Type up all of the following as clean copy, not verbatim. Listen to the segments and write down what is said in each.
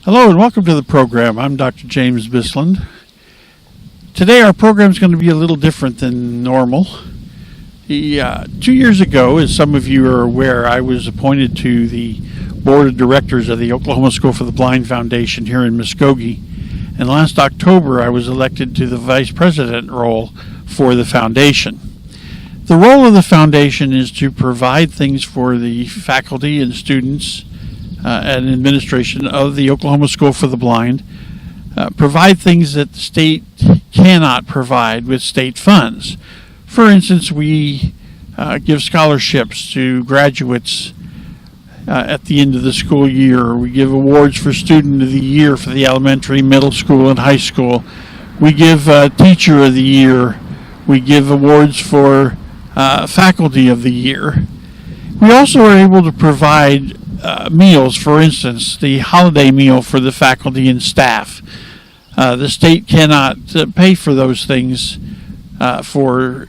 Hello and welcome to the program. I'm Dr. James Bisland. Today our program is going to be a little different than normal. 2 years ago, as some of you are aware, I was appointed to the board of directors of the Oklahoma School for the Blind Foundation here in Muskogee. And last October I was elected to the vice president role for the foundation. The role of the foundation is to provide things for the faculty and students and administration of the Oklahoma School for the Blind, provide things that the state cannot provide with state funds. For instance, we give scholarships to graduates at the end of the school year. We give awards for Student of the Year for the elementary, middle school, and high school. We give Teacher of the Year. We give awards for Faculty of the Year. We also are able to provide meals, for instance, the holiday meal for the faculty and staff. The state cannot pay for those things for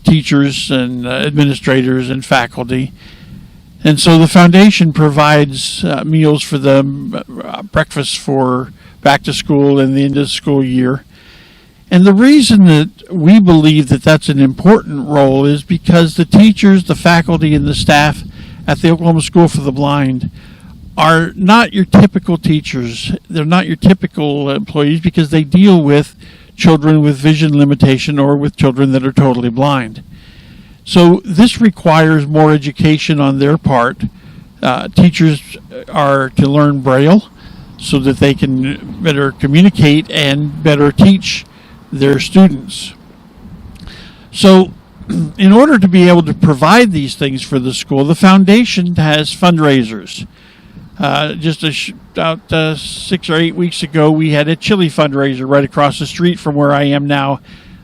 teachers and administrators and faculty. And so the foundation provides meals for them, breakfast for back to school and the end of the school year. And the reason that we believe that that's an important role is because the teachers, the faculty, and the staff at the Oklahoma School for the Blind are not your typical teachers. They're not your typical employees because they deal with children with vision limitation or with children that are totally blind. So this requires more education on their part. Teachers are to learn Braille so that they can better communicate and better teach their students. So in order to be able to provide these things for the school, the foundation has fundraisers. About 6 or 8 weeks ago, we had a chili fundraiser right across the street from where I am now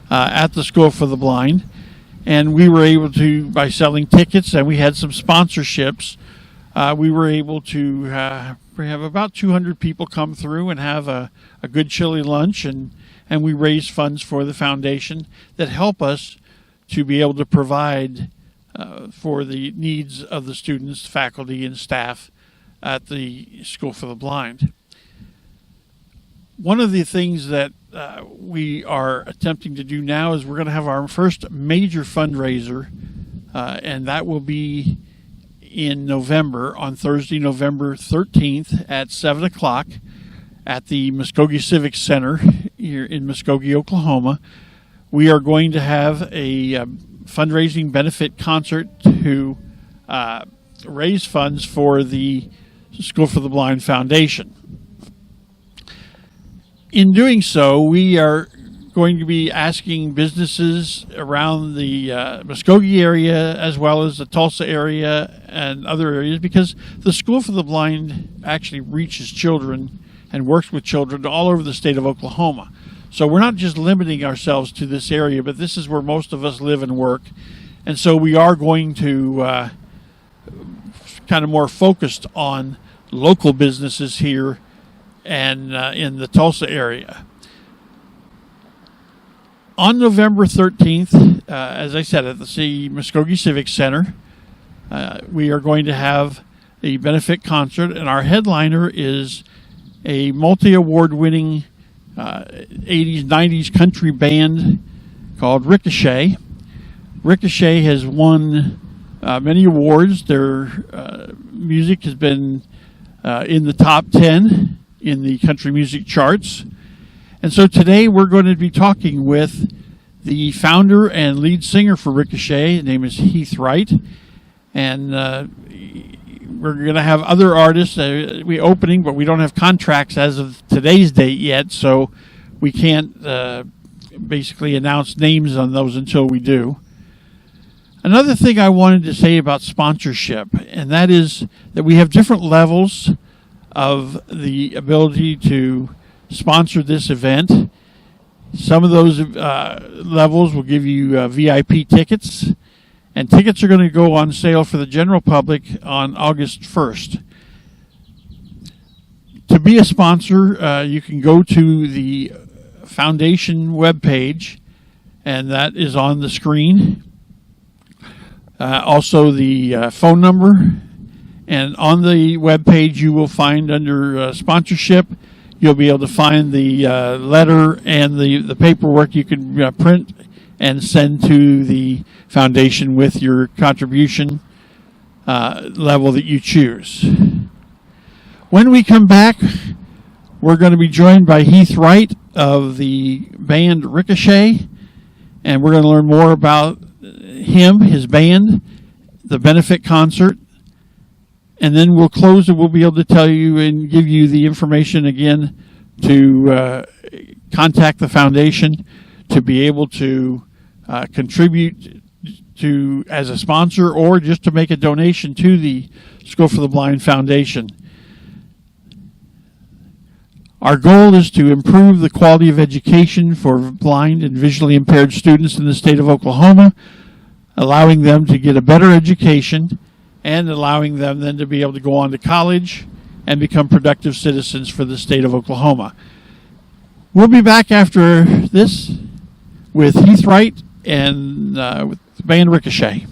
at the School for the Blind. And we were able to, by selling tickets, and we had some sponsorships, we were able to have about 200 people come through and have a good chili lunch, and we raised funds for the foundation that help us to be able to provide for the needs of the students, faculty, and staff at the School for the Blind. One of the things that we are attempting to do now is we're going to have our first major fundraiser, and that will be in November, on Thursday, November 13th at 7 o'clock at the Muskogee Civic Center here in Muskogee, Oklahoma. We are going to have a fundraising benefit concert to raise funds for the School for the Blind Foundation. In doing so, we are going to be asking businesses around the Muskogee area as well as the Tulsa area and other areas, because the School for the Blind actually reaches children and works with children all over the state of Oklahoma. So we're not just limiting ourselves to this area, but this is where most of us live and work. And so we are going to kind of more focused on local businesses here and in the Tulsa area. On November 13th, as I said, at the Muskogee Civic Center, we are going to have a benefit concert, and our headliner is a multi-award winning 80s, 90s country band called Ricochet. Ricochet has won many awards. Their music has been in the top 10 in the country music charts. And so today we're going to be talking with the founder and lead singer for Ricochet. His name is Heath Wright. And we're going to have other artists opening, but we don't have contracts as of today's date yet, so we can't basically announce names on those until we do. Another thing I wanted to say about sponsorship, and that is that we have different levels of the ability to sponsor this event. Some of those levels will give you VIP tickets, and tickets are going to go on sale for the general public on August 1st. To be a sponsor, you can go to the foundation webpage, and that is on the screen. Also the phone number And on the webpage, you will find under sponsorship, you'll be able to find the letter and the paperwork you can print and send to the foundation with your contribution level that you choose. When we come back, we're going to be joined by Heath Wright of the band Ricochet, and we're going to learn more about him, his band, the benefit concert, and then we'll close and we'll be able to tell you and give you the information again to contact the foundation to be able to contribute to as a sponsor or just to make a donation to the School for the Blind Foundation. Our goal is to improve the quality of education for blind and visually impaired students in the state of Oklahoma, allowing them to get a better education and allowing them then to be able to go on to college and become productive citizens for the state of Oklahoma. We'll be back after this with Heath Wright and with the band Ricochet.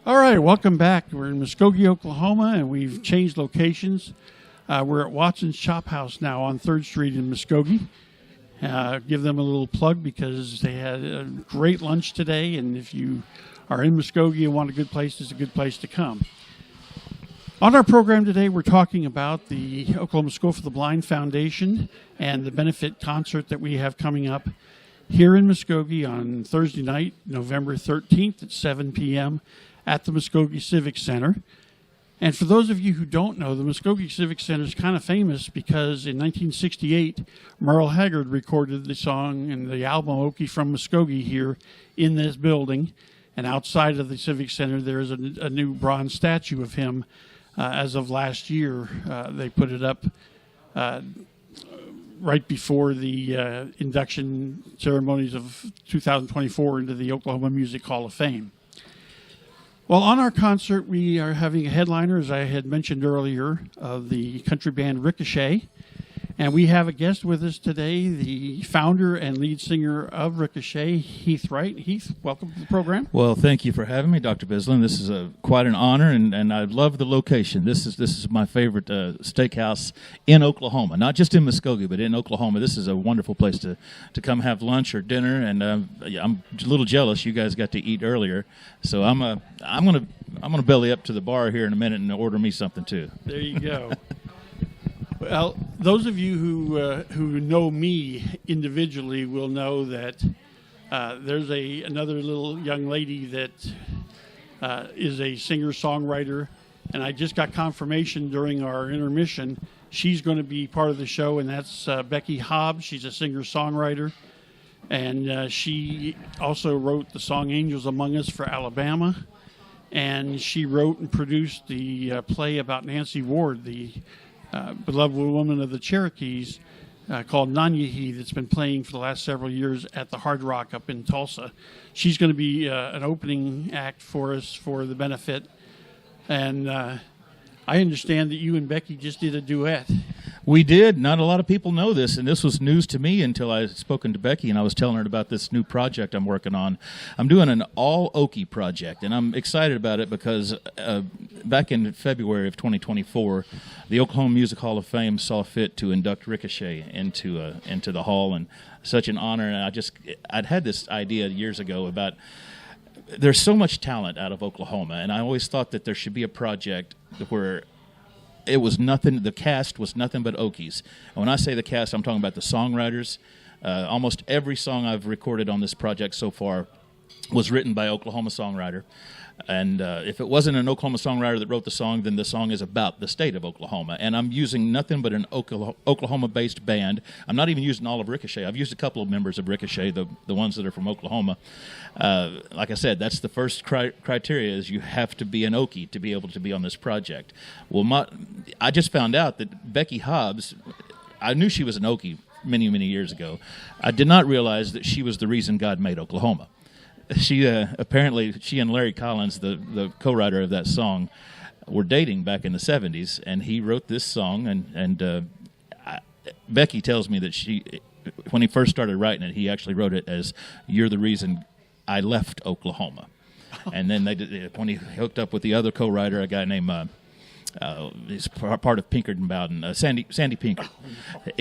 All right, welcome back. We're in Muskogee, Oklahoma, and we've changed locations. We're at Watson's Chop House now on 3rd Street in Muskogee. Give them a little plug because they had a great lunch today, and if you are in Muskogee and want a good place, it's a good place to come. On our program today, we're talking about the Oklahoma School for the Blind Foundation and the benefit concert that we have coming up here in Muskogee on Thursday night, November 13th at 7 p.m. at the Muskogee Civic Center. And for those of you who don't know, the Muskogee Civic Center is kind of famous because in 1968, Merle Haggard recorded the song and the album Okie from Muskogee here in this building. And outside of the Civic Center, there is a new bronze statue of him as of last year. They put it up right before the induction ceremonies of 2024 into the Oklahoma Music Hall of Fame. Well, on our concert, we are having a headliner, as I had mentioned earlier, of the country band Ricochet. And we have a guest with us today, the founder and lead singer of Ricochet, Heath Wright. Heath, welcome to the program. Well, thank you for having me, Dr. Bislin. This is quite an honor, and I love the location. This is my favorite steakhouse in Oklahoma, not just in Muskogee, but in Oklahoma. This is a wonderful place to come have lunch or dinner, and I'm a little jealous you guys got to eat earlier. So I'm gonna belly up to the bar here in a minute and order me something too. There you go. Well, those of you who know me individually will know that there's another little young lady that is a singer-songwriter, and I just got confirmation during our intermission she's going to be part of the show, and that's Becky Hobbs. She's a singer-songwriter, and she also wrote the song Angels Among Us for Alabama, and she wrote and produced the play about Nancy Ward, the beloved woman of the Cherokees, called Nanyehi, that's been playing for the last several years at the Hard Rock up in Tulsa. She's going to be an opening act for us for the benefit. And I understand that you and Becky just did a duet. We did. Not a lot of people know this, and this was news to me until I had spoken to Becky, and I was telling her about this new project I'm working on. I'm doing an all Okie project, and I'm excited about it because back in February of 2024, the Oklahoma Music Hall of Fame saw fit to induct Ricochet into the hall, and such an honor. And I'd had this idea years ago about there's so much talent out of Oklahoma, and I always thought that there should be a project where it was nothing. The cast was nothing but Okies. And when I say the cast, I'm talking about the songwriters. Almost every song I've recorded on this project so far was written by Oklahoma songwriter. And if it wasn't an Oklahoma songwriter that wrote the song, then the song is about the state of Oklahoma. And I'm using nothing but an Oklahoma-based band. I'm not even using all of Ricochet. I've used a couple of members of Ricochet, the ones that are from Oklahoma. Like I said, that's the first criteria is you have to be an Okie to be able to be on this project. Well, I just found out that Becky Hobbs, I knew she was an Okie many, many years ago. I did not realize that she was the reason God made Oklahoma. She apparently, she and Larry Collins, the co-writer of that song, were dating back in the 70s, and he wrote this song, and Becky tells me that when he first started writing it, he actually wrote it as "You're the reason I left Oklahoma." And then when he hooked up with the other co-writer, a guy named he's part of Pinkerton Bowden, Sandy Pinkert.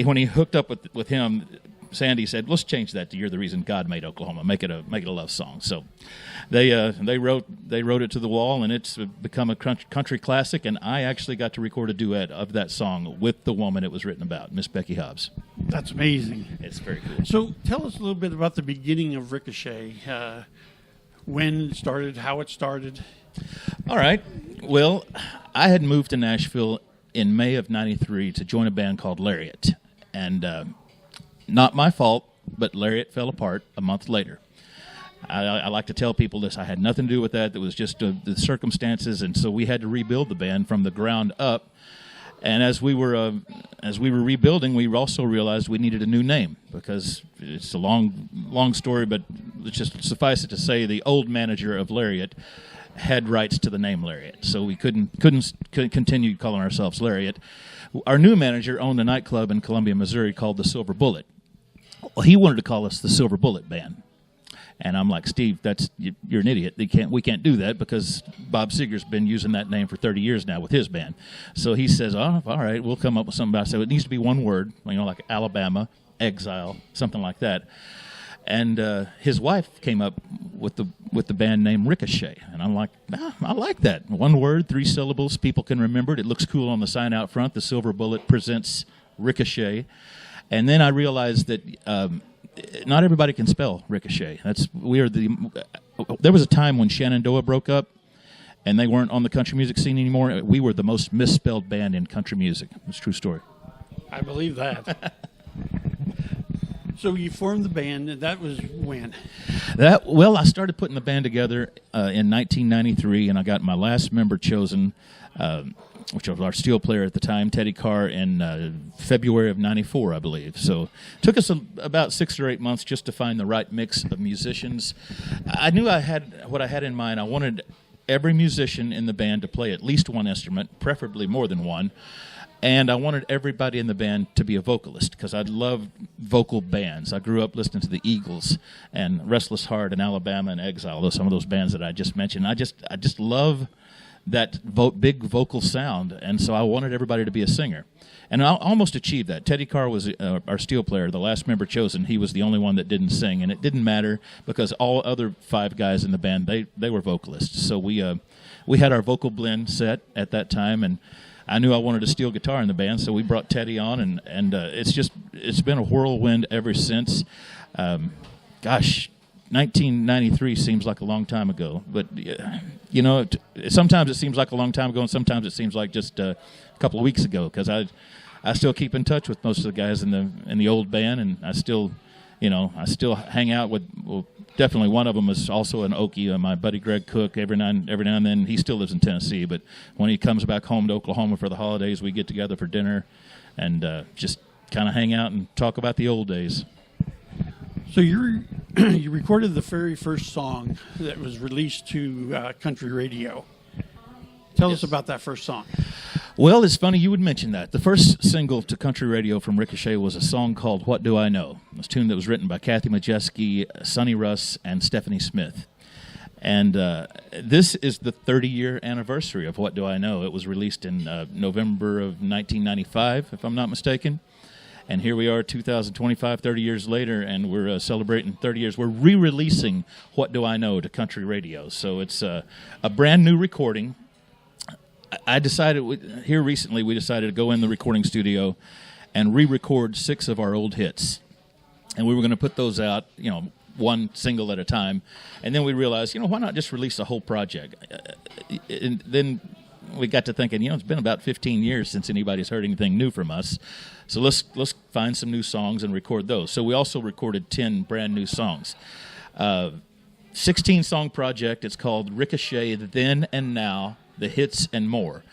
When he hooked up with him, Sandy said, "Let's change that to 'You're the reason God made Oklahoma.' Make it a love song." So they wrote it to the wall, and it's become a country classic. And I actually got to record a duet of that song with the woman it was written about, Miss Becky Hobbs. That's amazing. It's very cool. So tell us a little bit about the beginning of Ricochet. When it started, how it started. All right. Well, I had moved to Nashville in May of '93 to join a band called Lariat, and not my fault, but Lariat fell apart a month later. I like to tell people this. I had nothing to do with that. It was just the circumstances, and so we had to rebuild the band from the ground up. And as we were rebuilding, we also realized we needed a new name, because it's a long story, but let's just suffice it to say the old manager of Lariat had rights to the name Lariat, so we couldn't continue calling ourselves Lariat. Our new manager owned a nightclub in Columbia, Missouri called the Silver Bullet. Well, he wanted to call us the Silver Bullet Band. And I'm like, "Steve, you're an idiot. We can't do that, because Bob Seger's been using that name for 30 years now with his band." So he says, "Oh, all right, we'll come up with something about it." So it needs to be one word, like Alabama, exile, something like that. And his wife came up with the band name Ricochet, and I'm like, I like that. One word, 3 syllables. People can remember it. It looks cool on the sign out front. The Silver Bullet presents Ricochet. And then I realized that not everybody can spell Ricochet. There was a time when Shenandoah broke up, and they weren't on the country music scene anymore. We were the most misspelled band in country music. It's a true story. I believe that. So you formed the band, and that was when? I started putting the band together in 1993, and I got my last member chosen, which was our steel player at the time, Teddy Carr, in February of '94, I believe. So it took us about 6 or 8 months just to find the right mix of musicians. I knew I had what I had in mind. I wanted every musician in the band to play at least one instrument, preferably more than one. And I wanted everybody in the band to be a vocalist, because I love vocal bands. I grew up listening to the Eagles and Restless Heart and Alabama and Exile, some of those bands that I just mentioned. I just love that big vocal sound, and so I wanted everybody to be a singer. And I almost achieved that. Teddy Carr was our steel player, the last member chosen. He was the only one that didn't sing, and it didn't matter, because all other 5 guys in the band, they were vocalists. So we had our vocal blend set at that time, and I knew I wanted a steel guitar in the band, so we brought Teddy on, and it's been a whirlwind ever since. 1993 seems like a long time ago, but sometimes it seems like a long time ago, and sometimes it seems like just a couple of weeks ago, because I still keep in touch with most of the guys in the old band, and I still hang out with. Well, definitely one of them is also an Okie, my buddy Greg Cook. Every now and then, he still lives in Tennessee, but when he comes back home to Oklahoma for the holidays, we get together for dinner and just kind of hang out and talk about the old days. So you recorded the very first song that was released to country radio. Tell us about that first song. Well, it's funny you would mention that. The first single to country radio from Ricochet was a song called "What Do I Know?" It was a tune that was written by Kathy Majeski, Sonny Russ, and Stephanie Smith. And this is the 30-year anniversary of What Do I Know? It was released in November of 1995, if I'm not mistaken. And here we are, 2025, 30 years later, and we're celebrating 30 years. We're re-releasing What Do I Know to country radio. So it's a brand new recording. I decided here recently, we decided to go in the recording studio and re-record 6 of our old hits. And we were going to put those out, one single at a time. And then we realized, why not just release the whole project? And then we got to thinking, it's been about 15 years since anybody's heard anything new from us. So let's find some new songs and record those. So we also recorded 10 brand new songs. 16-song project. It's called Ricochet Then and Now, The Hits and More.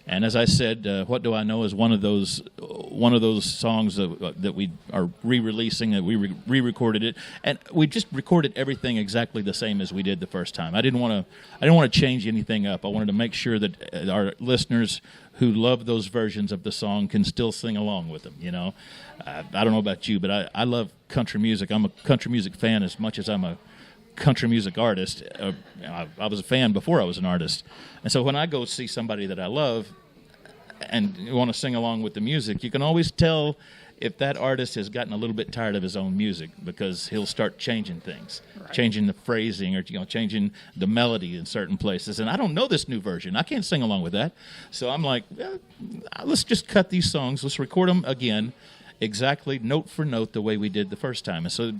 And as I said, What Do I Know is one of those songs that we are re-releasing. That we re-recorded it, and we just recorded everything exactly the same as we did the first time. I didn't want to change anything up. I wanted to make sure that our listeners who love those versions of the song can still sing along with them. I don't know about you, but I love country music. I'm a country music fan as much as I'm a country music artist. I was a fan before I was an artist. And so when I go see somebody that I love and want to sing along with the music, you can always tell if that artist has gotten a little bit tired of his own music, because he'll start changing things, changing the phrasing, or changing the melody in certain places. And I don't know this new version. I can't sing along with that. So I'm like, let's just cut these songs. Let's record them again, exactly note for note the way we did the first time. And so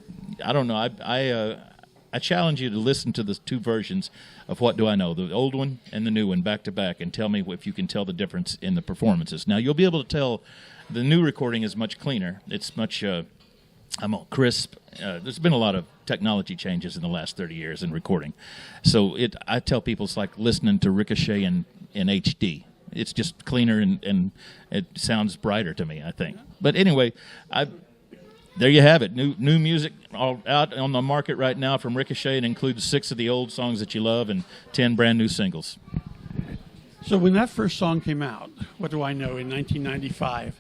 I don't know. I challenge you to listen to the two versions of What Do I Know, the old one and the new one, back to back, and tell me if you can tell the difference in the performances. Now, you'll be able to tell the new recording is much cleaner. It's much crisp. There's been a lot of technology changes in the last 30 years in recording. So I tell people it's like listening to Ricochet in HD. It's just cleaner, and it sounds brighter to me, I think. But anyway, there you have it. New music all out on the market right now from Ricochet. It includes 6 of the old songs that you love and 10 brand new singles. So when that first song came out, What Do I Know, in 1995,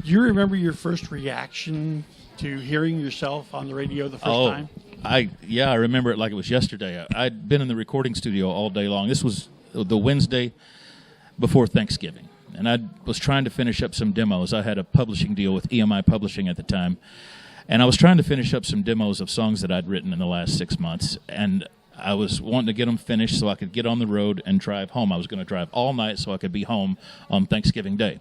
do you remember your first reaction to hearing yourself on the radio the first time? I remember it like it was yesterday. I'd been in the recording studio all day long. This was the Wednesday before Thanksgiving. And I was trying to finish up some demos. I had a publishing deal with EMI Publishing at the time. And I was trying to finish up some demos of songs that I'd written in the last 6 months. And I was wanting to get them finished so I could get on the road and drive home. I was going to drive all night so I could be home on Thanksgiving Day.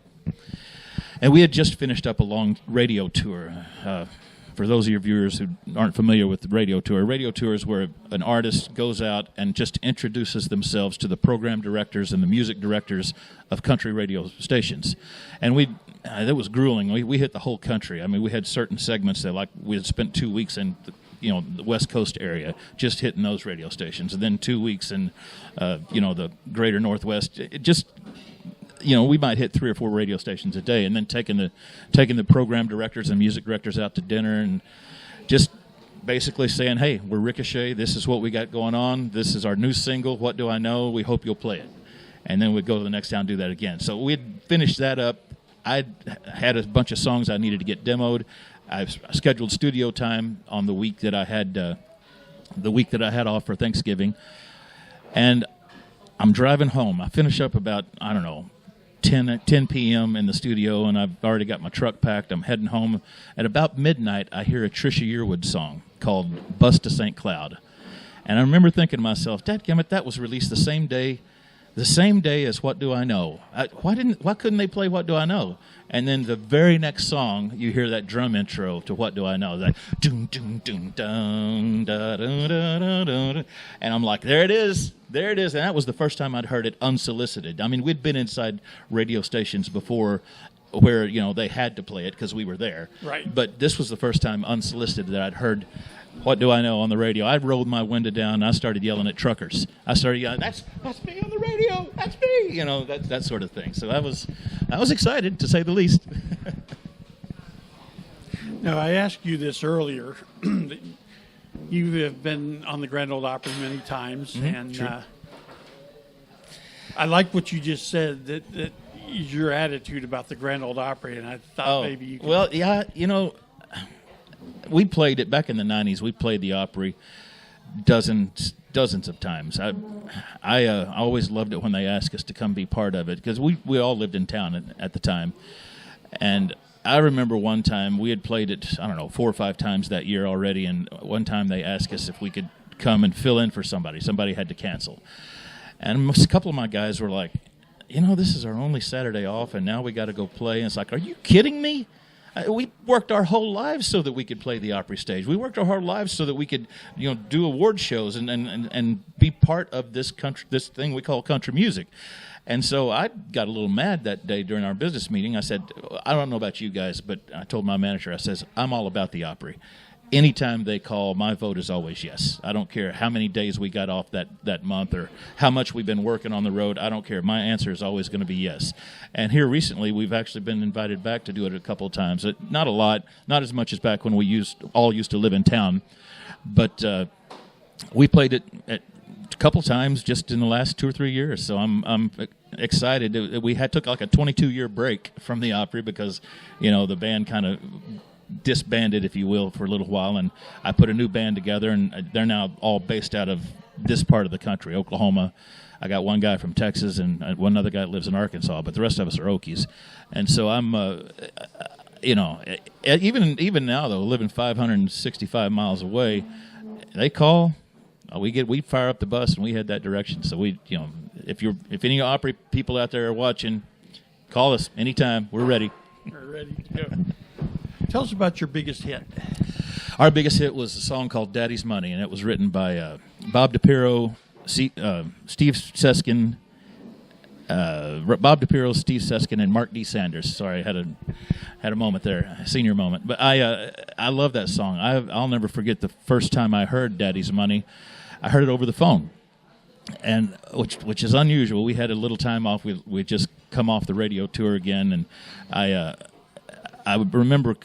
And we had just finished up a long radio tour. For those of your viewers who aren't familiar with the radio tour is where an artist goes out and just introduces themselves to the program directors and the music directors of country radio stations. And that was grueling. We hit the whole country. I mean, we had certain segments that, like, we had spent 2 weeks in the West Coast area, just hitting those radio stations, and then 2 weeks in the greater Northwest. We might hit 3 or 4 radio stations a day, and then taking the program directors and music directors out to dinner, and just basically saying, hey, we're Ricochet, this is what we got going on, this is our new single, What Do I Know, we hope you'll play it. And then we'd go to the next town and do that again. So we'd finished that up. I had a bunch of songs I needed to get demoed. I scheduled studio time on the week that I had off for Thanksgiving, and I'm driving home. I finish up about 10 p.m. in the studio, and I've already got my truck packed. I'm heading home. At about midnight, I hear a Trisha Yearwood song called "Bus to St. Cloud," and I remember thinking to myself, "Dadgummit, that was released the same day as What Do I Know? Why couldn't they play What Do I Know?" And then the very next song, you hear that drum intro to What Do I Know? Like, doom, doom, doom, dun, da, da, da, da, da. And I'm like, there it is. And that was the first time I'd heard it unsolicited. I mean, we'd been inside radio stations before where, they had to play it because we were there. Right. But this was the first time unsolicited that I'd heard What Do I Know on the radio. I rolled my window down, and I started yelling at truckers. I started yelling, that's me on the radio, that's me, that sort of thing. So I was excited, to say the least. Now, I asked you this earlier. You have been on the Grand Ole Opry many times, and sure. I like what you just said, that your attitude about the Grand Ole Opry, and I thought maybe you could... Well, yeah, we played it back in the 90s. We played the Opry dozens of times. I always loved it when they asked us to come be part of it, because we all lived in town at the time. And I remember one time we had played it, 4 or 5 times that year already, and one time they asked us if we could come and fill in for somebody. Somebody had to cancel. And a couple of my guys were like, this is our only Saturday off, and now we got to go play. And it's like, are you kidding me? We worked our whole lives so that we could play the Opry stage. We worked our whole lives so that we could, do award shows and be part of this thing we call country music. And so I got a little mad that day during our business meeting. I said, I don't know about you guys, but I told my manager, I says, I'm all about the Opry. anytime they call, my vote is always yes. I don't care how many days we got off that month or how much we've been working on the road. I don't care. My answer is always going to be yes. And here recently, we've actually been invited back to do it a couple of times. Not a lot, not as much as back when we all used to live in town. But we played it a couple times just in the last 2 or 3 years. So I'm excited. We took like a 22-year break from the Opry because, the band kind of disbanded, if you will, for a little while, and I put a new band together, and they're now all based out of this part of the country, Oklahoma. I got one guy from Texas and one other guy that lives in Arkansas, but the rest of us are Okies. And so I'm, even now though, living 565 miles away, they call, we fire up the bus and we head that direction. So if any Opry people out there are watching, call us anytime. We're ready. We're ready to go. Tell us about your biggest hit. Our biggest hit was a song called Daddy's Money, and it was written by Bob DePiro, Steve Seskin, Bob DePiro, Steve Seskin, and Mark D. Sanders. Sorry, I had a moment there, a senior moment. But I love that song. I'll never forget the first time I heard Daddy's Money. I heard it over the phone, and which is unusual. We had a little time off. We just come off the radio tour again, and I remember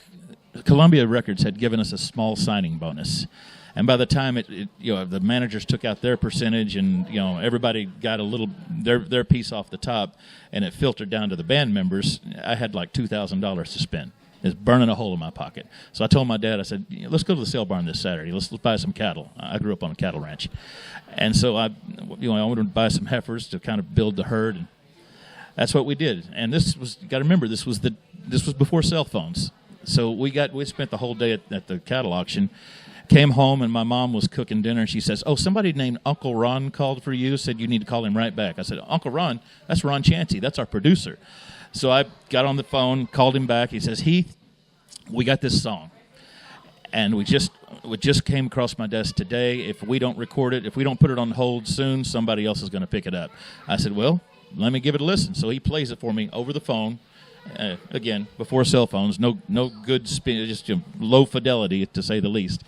Columbia Records had given us a small signing bonus, and by the time the managers took out their percentage, and everybody got a little their piece off the top, and it filtered down to the band members. I had like $2,000 to spend. It's burning a hole in my pocket. So I told my dad, I said, let's go to the sale barn this Saturday. Let's buy some cattle. I grew up on a cattle ranch, and so I wanted to buy some heifers to kind of build the herd, and that's what we did. And you got to remember, this was before cell phones. So we spent the whole day at the cattle auction, came home, and my mom was cooking dinner, and she says, somebody named Uncle Ron called for you, said you need to call him right back. I said, Uncle Ron, that's Ron Chancey. That's our producer. So I got on the phone, called him back. He says, Heath, we got this song. And it just came across my desk today. If we don't record it, if we don't put it on hold soon, somebody else is going to pick it up. I said, well, let me give it a listen. So he plays it for me over the phone. Again, before cell phones, no good spin, just low fidelity to say the least.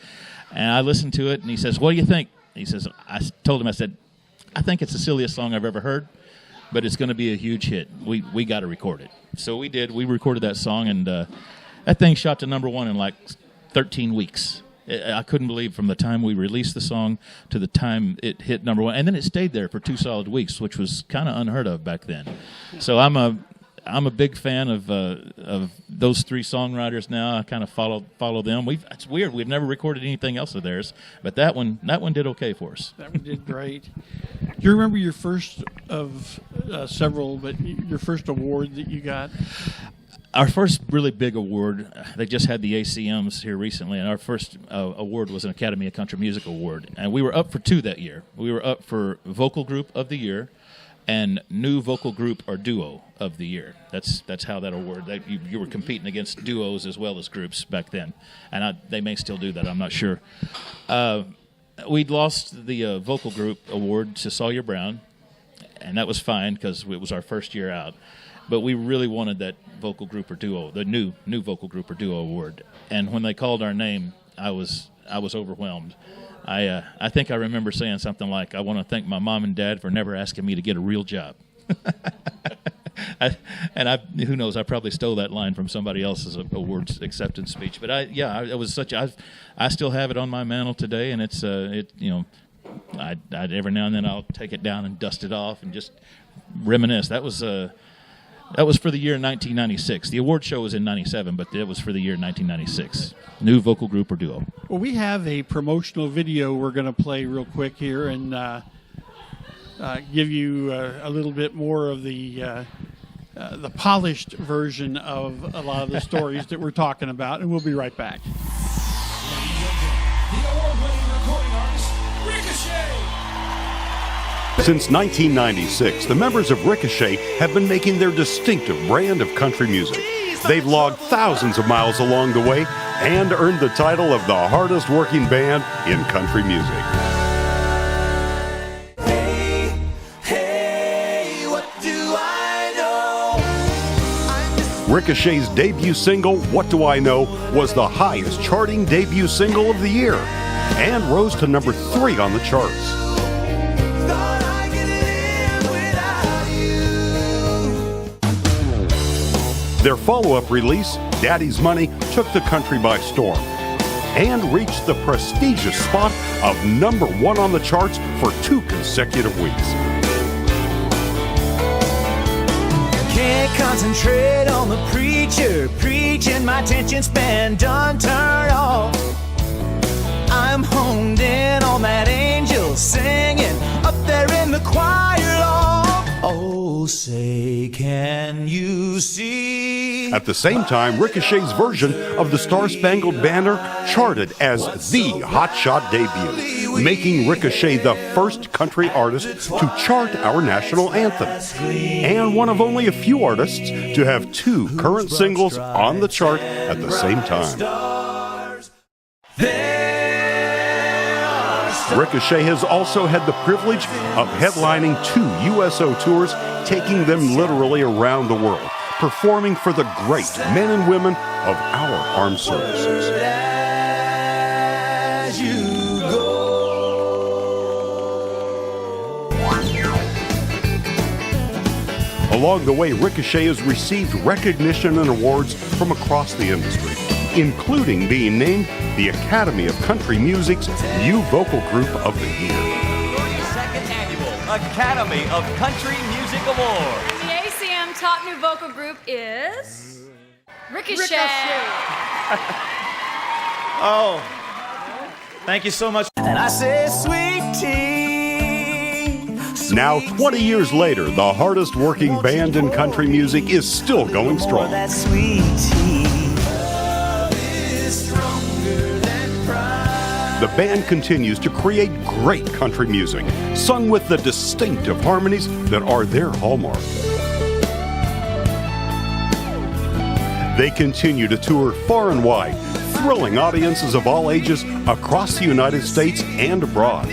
And I listened to it, and he says, "What do you think?" He says, I told him, I said, "I think it's the silliest song I've ever heard, but it's going to be a huge hit. We got to record it." So we did. We recorded that song, and that thing shot to #1 in like 13 weeks. I couldn't believe from the time we released the song to the time it hit #1, and then it stayed there for 2 solid weeks, which was kind of unheard of back then. So I'm a big fan of those 3 songwriters now. I kind of follow them. It's weird. We've never recorded anything else of theirs, but that one did okay for us. That one did great. Do you remember your first of several, but your first award that you got? Our first really big award, they just had the ACMs here recently, and our first award was an Academy of Country Music Award. And we were up for 2 that year. We were up for Vocal Group of the Year and New Vocal Group or Duo of the Year. That's how that award, you were competing against duos as well as groups back then. And they may still do that, I'm not sure. We'd lost the Vocal Group Award to Sawyer Brown, and that was fine because it was our first year out. But we really wanted that vocal group or duo, the new vocal group or duo award. And when they called our name, I was overwhelmed. I think I remember saying something like, "I want to thank my mom and dad for never asking me to get a real job." Who knows? I probably stole that line from somebody else's awards acceptance speech. But it was such. I still have it on my mantle today, and it's I every now and then I'll take it down and dust it off and just reminisce. That was for the year 1996. The award show was in 97, but it was for the year 1996. New vocal group or duo. Well, we have a promotional video we're going to play real quick here and give you a little bit more of the polished version of a lot of the stories that we're talking about, and we'll be right back. The award-winning recording artist, Ricochet! Since 1996, the members of Ricochet have been making their distinctive brand of country music. They've logged thousands of miles along the way and earned the title of the hardest working band in country music. Hey, what do I know? I'm just Ricochet's debut single, What Do I Know, was the highest charting debut single of the year and rose to number 3 on the charts. Their follow-up release, Daddy's Money, took the country by storm and reached the prestigious spot of number 1 on the charts for 2 consecutive weeks. Can't concentrate on the preacher preaching, my attention span done turned off. I'm honed in on that angel singing up there in the choir loft. Oh, say, can you see? At the same time, Ricochet's version of the Star-Spangled Banner charted as the hotshot debut, making Ricochet the first country artist to chart our national anthem, and one of only a few artists to have 2 current singles on the chart at the same time. Ricochet has also had the privilege of headlining 2 USO tours, taking them literally around the world, performing for the great men and women of our armed services. Along the way, Ricochet has received recognition and awards from across the industry, including being named the Academy of Country Music's New Vocal Group of the Year. 32nd Annual Academy of Country Music Award. The ACM Top New Vocal Group is Ricochet. Oh, thank you so much. And I say, sweet tea. Now, 20 years later, the hardest working band in country music is still going strong. That sweet tea. The band continues to create great country music, sung with the distinctive harmonies that are their hallmark. They continue to tour far and wide, thrilling audiences of all ages across the United States and abroad.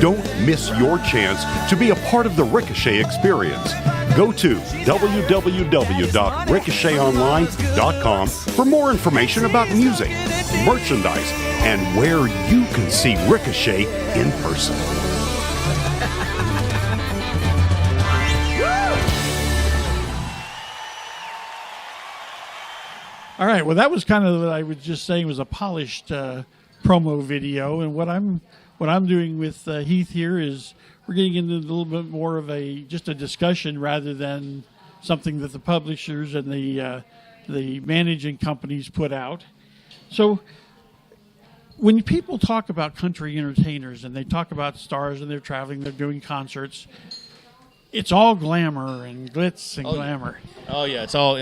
Don't miss your chance to be a part of the Ricochet experience. Go to www.ricochetonline.com for more information about music, merchandise, and where you can see Ricochet in person. All right. Well, that was kind of what I was just saying was a polished promo video, and what I'm doing with Heath here is we're getting into a little bit more of just a discussion rather than something that the publishers and the managing companies put out. So when people talk about country entertainers and they talk about stars and they're traveling, they're doing concerts, it's all glamour and glitz and glamour. Oh yeah, it's all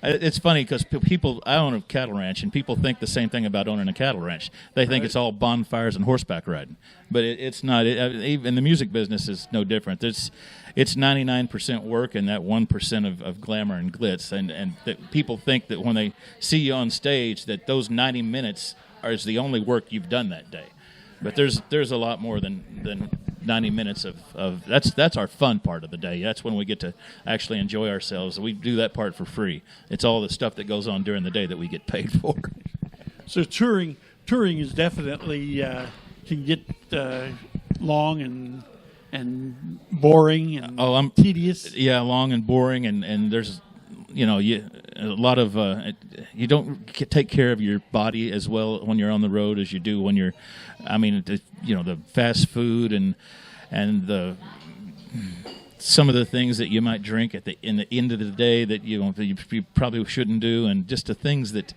it's funny because people, I own a cattle ranch, and people think the same thing about owning a cattle ranch. They think it's all bonfires and horseback riding, but it's not. Even the music business is no different. It's 99% work and that 1% of glamour and glitz, and that people think that when they see you on stage that those 90 minutes is the only work you've done that day. But there's a lot more than 90 minutes of that's our fun part of the day. That's when we get to actually enjoy ourselves. We do that part for free. It's all the stuff that goes on during the day that we get paid for. So touring is definitely can get long and boring and tedious. Yeah, long and boring, and there's a lot of you don't take care of your body as well when you're on the road as you do when you're. I mean, the fast food and the some of the things that you might drink in the end of the day that you probably shouldn't do, and just the things that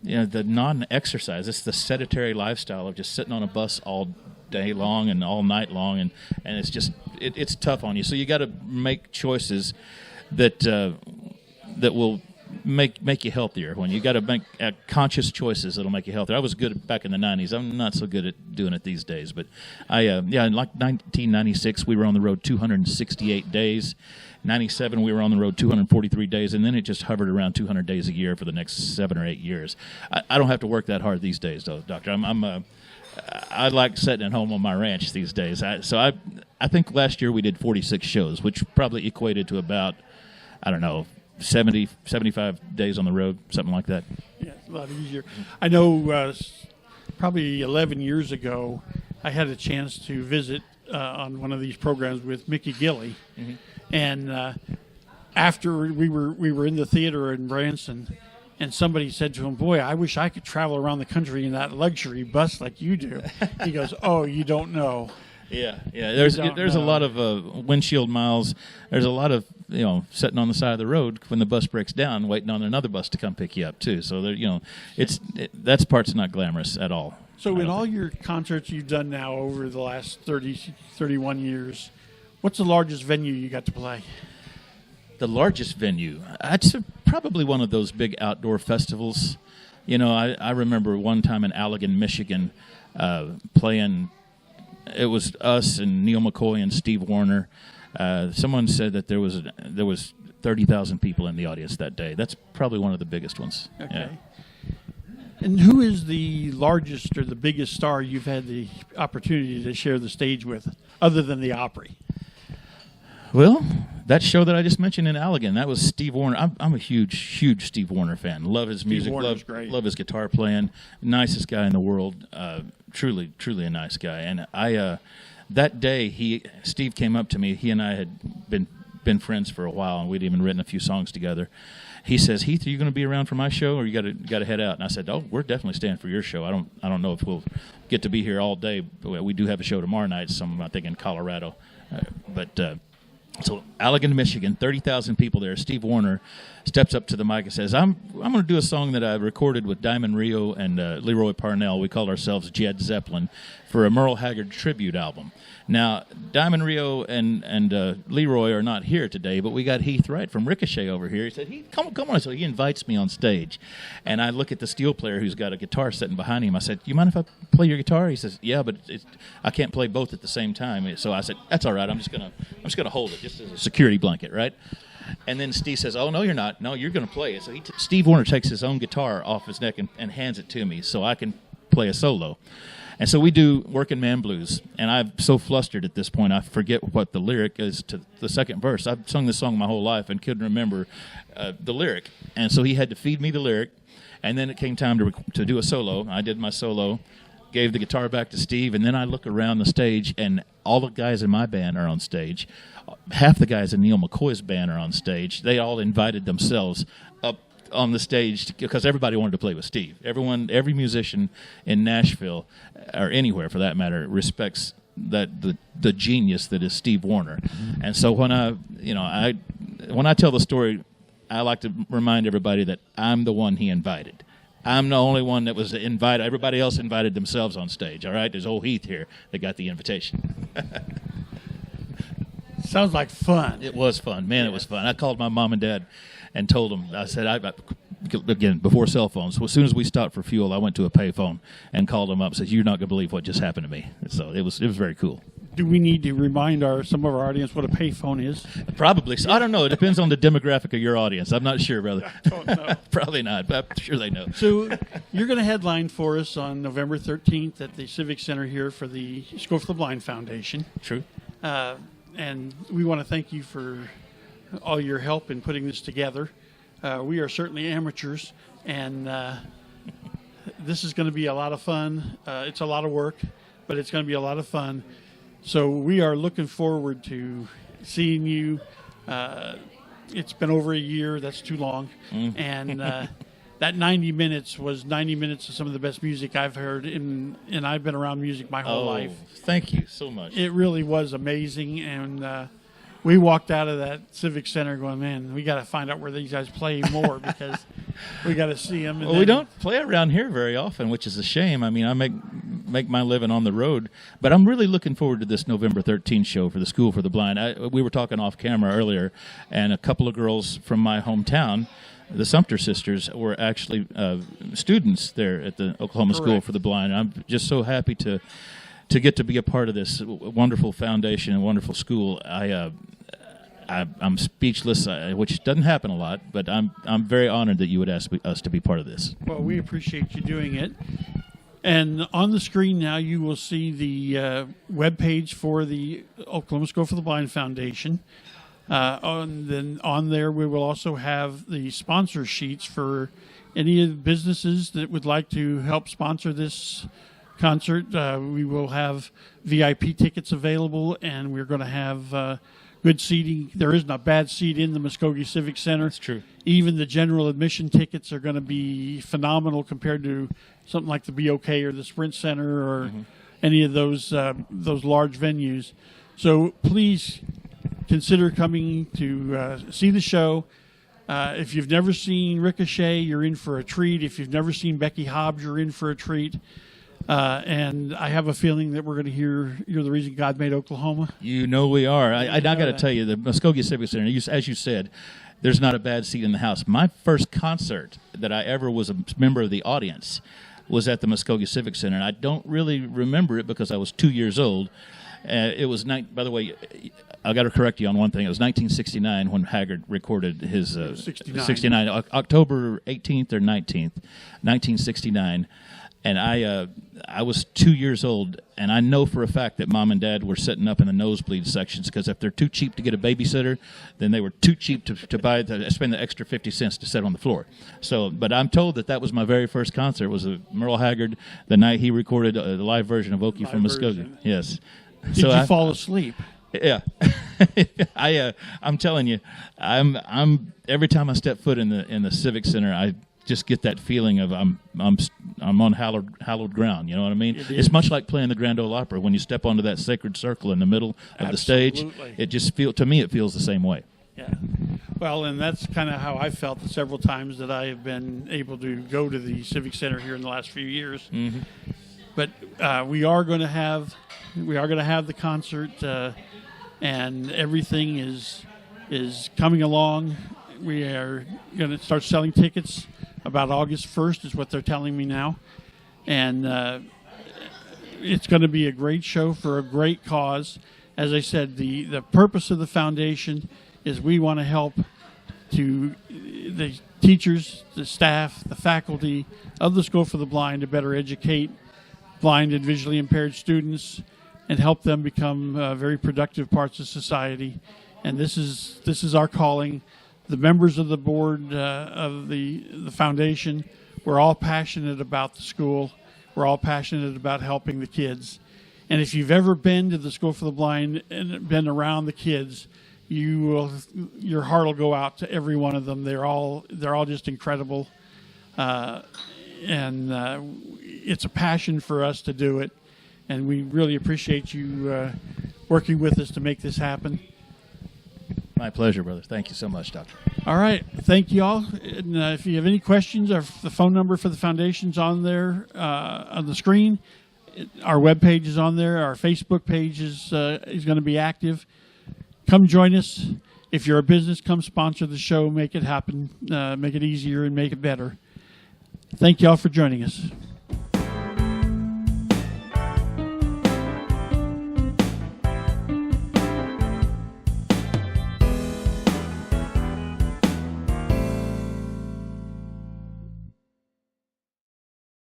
the non-exercise. It's the sedentary lifestyle of just sitting on a bus all day long and all night long, and it's just it's tough on you. So you got to make choices that will make you healthier. When you got to make conscious choices that'll make you healthier. I was good back in the 90s. I'm not so good at doing it these days. But in like 1996, we were on the road 268 days. 97, we were on the road 243 days, and then it just hovered around 200 days a year for the next 7 or 8 years. I don't have to work that hard these days, though, Doctor. I like sitting at home on my ranch these days. I think last year we did 46 shows, which probably equated to about, I don't know, 70, 75 days on the road, something like that. Yeah, it's a lot easier. I know probably 11 years ago, I had a chance to visit on one of these programs with Mickey Gilley, and after we were in the theater in Branson, and somebody said to him, "Boy, I wish I could travel around the country in that luxury bus like you do." He goes, "Oh, you don't know." Yeah. There's a lot of windshield miles. There's a lot of sitting on the side of the road when the bus breaks down, waiting on another bus to come pick you up too. So there, that's part's not glamorous at all. So in all your concerts you've done now over the last 31 years, what's the largest venue you got to play? The largest venue, it's probably one of those big outdoor festivals. I remember one time in Allegan, Michigan, playing. It was us and Neil McCoy and Steve Warner. Someone said that there was 30,000 people in the audience that day. That's probably one of the biggest ones. Okay. Yeah. And who is the largest or the biggest star you've had the opportunity to share the stage with, other than the Opry? Well, that show that I just mentioned in Allegan, that was Steve Warner. I'm a huge Steve Warner fan. Love his music. Love his guitar playing. Nicest guy in the world. Truly a nice guy. And that day Steve came up to me. He and I had been friends for a while, and we'd even written a few songs together. He says, "Heath, are you going to be around for my show, or you got to head out?" And I said, "Oh, we're definitely staying for your show. I don't know if we'll get to be here all day. But we do have a show tomorrow night. I think in Colorado, So Allegan, Michigan, 30,000 people there. Steve Warner steps up to the mic and says, I'm going to do a song that I recorded with Diamond Rio and Leroy Parnell. We called ourselves Jed Zeppelin for a Merle Haggard tribute album. Now, Diamond Rio and Leroy are not here today, but we got Heath Wright from Ricochet over here. He said, come on. So he invites me on stage. And I look at the steel player who's got a guitar sitting behind him. I said, "You mind if I play your guitar?" He says, "Yeah, but I can't play both at the same time." So I said, "That's all right. I'm just gonna hold it just as a security blanket, right?" And then Steve says, "Oh, no, you're not. No, you're going to play it." So Steve Warner takes his own guitar off his neck and hands it to me so I can play a solo. And so we do Working Man Blues. And I'm so flustered at this point, I forget what the lyric is to the second verse. I've sung this song my whole life and couldn't remember the lyric. And so he had to feed me the lyric. And then it came time to do a solo. I did my solo, gave the guitar back to Steve, and then I look around the stage, and all the guys in my band are on stage. Half the guys in Neil McCoy's band are on stage. They all invited themselves up on the stage because everybody wanted to play with Steve. Every musician in Nashville, or anywhere for that matter, respects the genius that is Steve Warner. And so when I tell the story, I like to remind everybody that I'm the one he invited. I'm the only one that was invited. Everybody else invited themselves on stage, all right? There's old Heath here that got the invitation. Sounds like fun. It was fun. Man, It was fun. I called my mom and dad and told them, I said, again, before cell phones, so as soon as we stopped for fuel, I went to a payphone and called them up and said, "You're not going to believe what just happened to me." So it was very cool. Do we need to remind some of our audience what a payphone is? Probably. So, I don't know. It depends on the demographic of your audience. I'm not sure, brother. I don't know. Probably not, but I'm sure they know. So you're going to headline for us on November 13th at the Civic Center here for the School for the Blind Foundation. True. And we want to thank you for all your help in putting this together. We are certainly amateurs, and this is going to be a lot of fun. It's a lot of work, but it's going to be a lot of fun. So we are looking forward to seeing you. It's been over a year. That's too long. And that 90 minutes was 90 minutes of some of the best music I've heard, and I've been around music my whole life. Thank you so much. It really was amazing, and we walked out of that Civic Center going, "Man, we got to find out where these guys play more because we got to see them." Well, we don't play around here very often, which is a shame. I mean, I make my living on the road, but I'm really looking forward to this November 13th show for the School for the Blind. We were talking off camera earlier, and a couple of girls from my hometown, the Sumter sisters, were actually students there at the Oklahoma Correct. School for the Blind. I'm just so happy to get to be a part of this wonderful foundation and wonderful school. I'm speechless, which doesn't happen a lot, but I'm very honored that you would ask us to be part of this. Well, we appreciate you doing it. And on the screen now, you will see the webpage for the Oklahoma School for the Blind Foundation. Then on there, we will also have the sponsor sheets for any of the businesses that would like to help sponsor this concert. We will have VIP tickets available, and we're going to have good seating. There isn't a bad seat in the Muskogee Civic Center. That's true. Even the general admission tickets are going to be phenomenal compared to something like the BOK or the Sprint Center or any of those large venues. So please consider coming to see the show. If you've never seen Ricochet, you're in for a treat. If you've never seen Becky Hobbs, you're in for a treat. And I have a feeling that we're going to hear "You're the Reason God Made Oklahoma." You know we are. I got to tell you, the Muskogee Civic Center, as you said, there's not a bad seat in the house. My first concert that I ever was a member of the audience was at the Muskogee Civic Center, and I don't really remember it because I was 2 years old. It was by the way, I got to correct you on one thing. It was 1969 when Haggard recorded his 69 October 18th or 19th, 1969. And I was 2 years old, and I know for a fact that Mom and Dad were sitting up in the nosebleed sections because if they're too cheap to get a babysitter, then they were too cheap to spend the extra 50 cents to sit on the floor. So, but I'm told that was my very first concert. It was Merle Haggard the night he recorded the live version of Okie from Muskogee. Yes. Did you fall asleep? Yeah, I'm telling you, I'm every time I step foot in the Civic Center, I just get that feeling of I'm on hallowed ground. You know what I mean? It's much like playing the Grand Ole Opera when you step onto that sacred circle in the middle of the stage. It just to me it feels the same way. Yeah. Well, and that's kind of how I felt the several times that I have been able to go to the Civic Center here in the last few years. Mm-hmm. But we are going to have the concert, and everything is coming along. We are going to start selling tickets about August 1st is what they're telling me now. And it's going to be a great show for a great cause. As I said, the purpose of the foundation is we want to help to the teachers, the staff, the faculty of the School for the Blind to better educate blind and visually impaired students and help them become very productive parts of society. And this is our calling. The members of the board of the foundation, we're all passionate about the school. We're all passionate about helping the kids. And if you've ever been to the School for the Blind and been around the kids, your heart will go out to every one of them. They're all just incredible. And it's a passion for us to do it. And we really appreciate you working with us to make this happen. My pleasure, brother. Thank you so much, Doctor. All right. Thank you all. And if you have any questions, the phone number for the foundation's on there on the screen. Our webpage is on there. Our Facebook page is going to be active. Come join us. If you're a business, come sponsor the show. Make it happen. Make it easier and make it better. Thank you all for joining us.